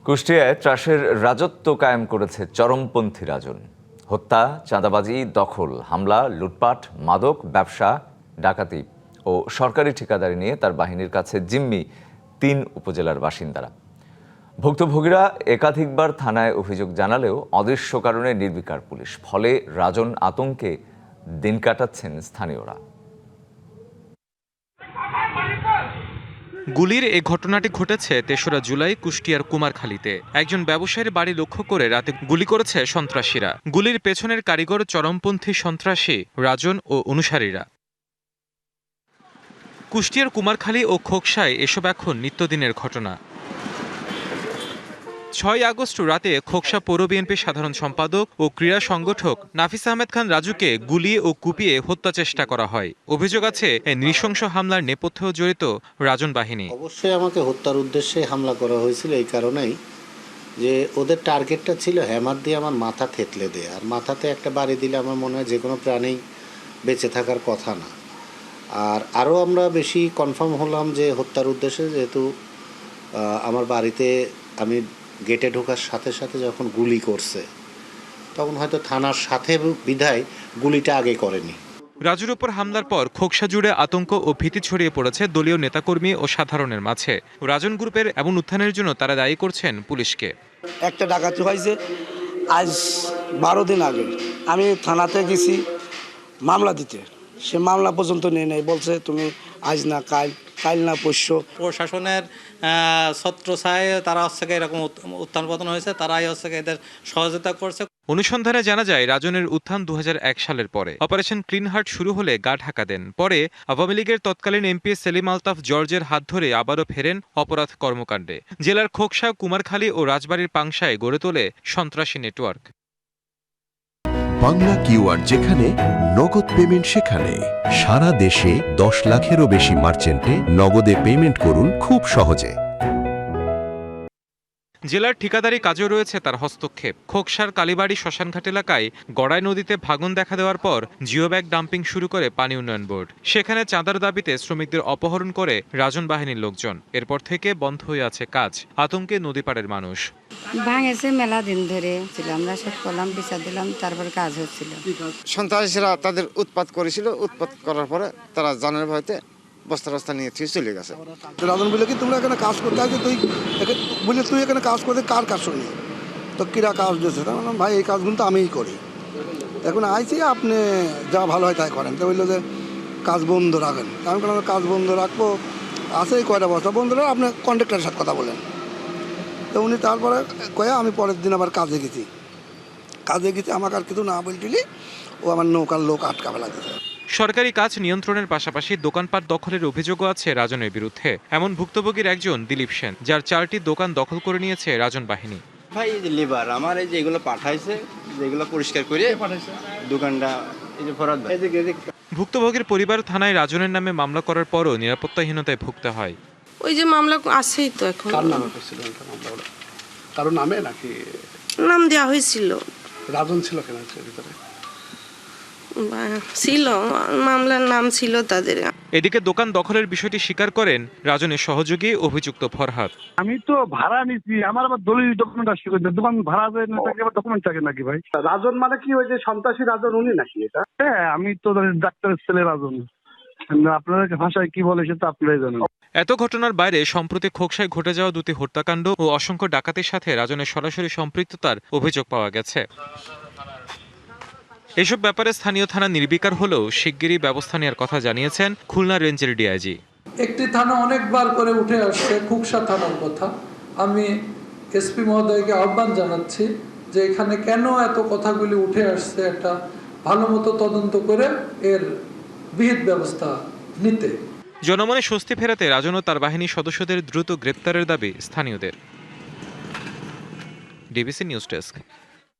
কুষ্টিয়ায় ত্রাসের রাজত্ব কায়েম করেছে চরমপন্থী রাজন। হত্যা, চাঁদাবাজি, দখল, হামলা, লুটপাট, মাদক ব্যবসা, ডাকাতি ও সরকারি ঠিকাদারি নিয়ে তার বাহিনীর কাছে জিম্মি ৩ উপজেলার বাসিন্দারা। ভুক্তভোগীরা একাধিকবার থানায় অভিযোগ জানালেও অদৃশ্য কারণে নির্বিকার পুলিশ। ফলে রাজন আতঙ্কে দিন কাটাচ্ছেন স্থানীয়রা। গুলির এই ঘটনাটি ঘটেছে ৩রা জুলাই কুষ্টিয়ার কুমারখালীতে। একজন ব্যবসায়ীর বাড়ি লক্ষ্য করে রাতে গুলি করেছে সন্ত্রাসীরা। গুলির পেছনের কারিগর চরমপন্থী সন্ত্রাসী রাজন ও অনুসারীরা। কুষ্টিয়ার কুমারখালী ও খোকসায় এসব এখন নিত্যদিনের ঘটনা। ৬ আগস্ট রাতে খোকসা পৌর বিএনপির সাধারণ সম্পাদক ও ক্রীড়া সংগঠক নাফিস আহমেদ খান রাজুকে গুলি ও কুপিয়ে হত্যা চেষ্টা করা হয়। অভিযোগ আছে এই নৃশংস হামলার নেপথ্যেও জড়িত রাজন বাহিনী। অবশ্যই আমাকে হত্যার উদ্দেশ্যে হামলা করা হয়েছিল এই কারণেই যে ওদের টার্গেটটা ছিল হ্যামার দিয়ে আমার মাথা থেতলে দেয়, আর মাথাতে একটা বাড়ি দিলে আমার মনে হয় যে কোনো প্রাণী বেঁচে থাকার কথা না। আর আরও আমরা বেশি কনফার্ম হলাম যে হত্যার উদ্দেশ্যে, যেহেতু আমার বাড়িতে আমি গেটে ঢোকার সাথে সাথে যখন গুলি করছে তখন হয়তো থানার সাথে বিধায় গুলিটা আগে করেনি। রাজুর ওপর হামলার পর খোকসা জুড়ে আতঙ্ক ও ভীতি ছড়িয়ে পড়েছে দলীয় নেতাকর্মী ও সাধারণের মাঝে। রাজন গ্রুপের এমন উত্থানের জন্য তারা দায়ী করছেন পুলিশকে। একটা ডাকাতি হয়েছে আজ 12 দিন আগে। আমি থানাতে গেছি মামলা দিতে, সে মামলা পর্যন্ত নিয়ে নেই, বলছে তুমি আজ না কাল না পরশু। প্রশাসনের ছত্রছায়ায় তারা হচ্ছে এরকম উত্থান পতন হয়েছে, তারাই হচ্ছে এদের সহযোগিতা করছে। অনুসন্ধানে জানা যায় রাজনের উত্থান 2001 সালের পরে। অপারেশন ক্লিন হার্ট শুরু হলে গা ঢাকা দেন। পরে আওয়ামী লীগের তৎকালীন এমপি সেলিম আলতাফ জর্জের হাত ধরে আবারও ফেরেন অপরাধ কর্মকাণ্ডে। জেলার খোকসা, কুমারখালী ও রাজবাড়ীর পাংশায় গড়ে তোলে সন্ত্রাসী নেটওয়ার্ক। বাংলা কিউআর যেখানে নগদ পেমেন্ট সেখানে। সারা দেশে 10 লাখেরও বেশি মার্চেন্টে নগদে পেমেন্ট করুন খুব সহজে। জেলার ঠিকাদারি কাজও রয়েছে তার হস্তক্ষেপ। খোকসার কালীবাড়ি শ্মশানঘাট এলাকায় গড়াই নদীতে ভাঙন দেখা দেওয়ার পর জিও ব্যাগ ডাম্পিং শুরু করে পানি উন্নয়ন বোর্ড। সেখানে চাঁদার দাবিতে শ্রমিকদের অপহরণ করে রাজন বাহিনীর লোকজন। এরপর থেকে বন্ধ হয়ে আছে কাজ। আতঙ্কে নদীপাড়ের মানুষ। ভাঙেছে মেলা দিন ধরে ছিল, আমরা সব করলাম, বিচার দিলাম, তারপর কাজ হচ্ছিল। সন্ত্রাসীরা তাদের উৎপাত করেছিল, উৎপাত করার পরে তারা জানের ভয়তে বস্তা নিয়ে চলে গেছে। রাজন বলে কি তোমরা এখানে কাজ করতে আসে, তুই এখানে কাজ করতে কার কাজ শুনি, তো কিরা কাজ দিয়েছে? ভাই এই কাজগুলো তো আমিই করি, এখন আইছি আপনি যা ভালো হয় তাই করেন। তো বললো যে কাজ বন্ধ রাখেন। আমি কোনো কাজ বন্ধ রাখবো, আছে এই কয়টা বস্তা বন্ধ রাখবো, আপনি কন্ট্রাক্টরের সাথে কথা বলেন। তো উনি তারপরে কয়ে আমি পরের দিন আবার কাজে গেছি, আমাকে আর কিছু না বলছিলি, ও আমার নৌকার লোক আটকা ফেলা দিয়েছে। সরকারি কাজ নিয়ন্ত্রণের পাশাপাশি দোকানপাট দখলের অভিযোগও আছে রাজনের বিরুদ্ধে। এমন ভুক্তভোগীর একজন দিলীপ সেন, যার 4টি দোকান দখল করে নিয়েছে রাজন বাহিনী। ভাই এই যে লেবার আমার এই যে এগুলো পাঠাইছে, যেগুলো পরিষ্কার করে দোকানটা এই যে ফরাদ ভাই। ভুক্তভোগীর পরিবার থানায় রাজনের নামে মামলা করার পরও নিরাপত্তাহীনতায় ভুগতে হয়। ওই যে মামলা আছেই তো এখন। কার নামে করছিল মামলাটা? কারো নামে নাকি নাম দেওয়া হয়েছিল? রাজন ছিল কেন ভিতরে? ছিল, মামলার নাম ছিল তাদের। এদিকে দোকান দখলের বিষয়টি স্বীকার করেন রাজনের সহযোগী অভিযুক্ত ফরহাদ। আমি তো ভাড়া নিচ্ছি, আমার আবার দলিল ডকুমেন্ট আসছে, দোকান ভাড়া ডকুমেন্ট থাকে নাকি ভাই? রাজন মানে কি ওই যে সন্ত্রাসী রাজন উনি নাকি এটা? হ্যাঁ, আমি তো ডাক্তারের ছেলে রাজন। আপনাদের ভাষায় কি বলে সেটা আপনারাই জানেন। এত ঘটনার বাইরে সম্প্রতি খোকসায় ঘটে যাওয়া 2টি হত্যাকাণ্ড ও অসংখ্য ডাকাতির সাথে রাজনের সরাসরি সম্পৃক্ততার অভিযোগ পাওয়া গেছে। এসব ব্যাপারে স্থানীয় থানা নির্বিকার হলেও শিগগিরই ব্যবস্থা নেওয়ার কথা জানিয়েছেন খুলনা রেঞ্জের ডিআইজি। একটি থানা অনেকবার করে উঠে আসছে, খোকসা থানার কথা। আমি এসপি মহোদয়কে আহ্বান জানাচ্ছি যে এখানে কেন এত কথাগুলি উঠে আসছে, একটা ভালো মতো তদন্ত করে এর বিহিত ব্যবস্থা নিতে। জনমনে স্বস্তি ফেরাতে রাজন ও তার বাহিনীর সদস্যদের দ্রুত গ্রেপ্তারের দাবি স্থানীয়দের। DBC news desk.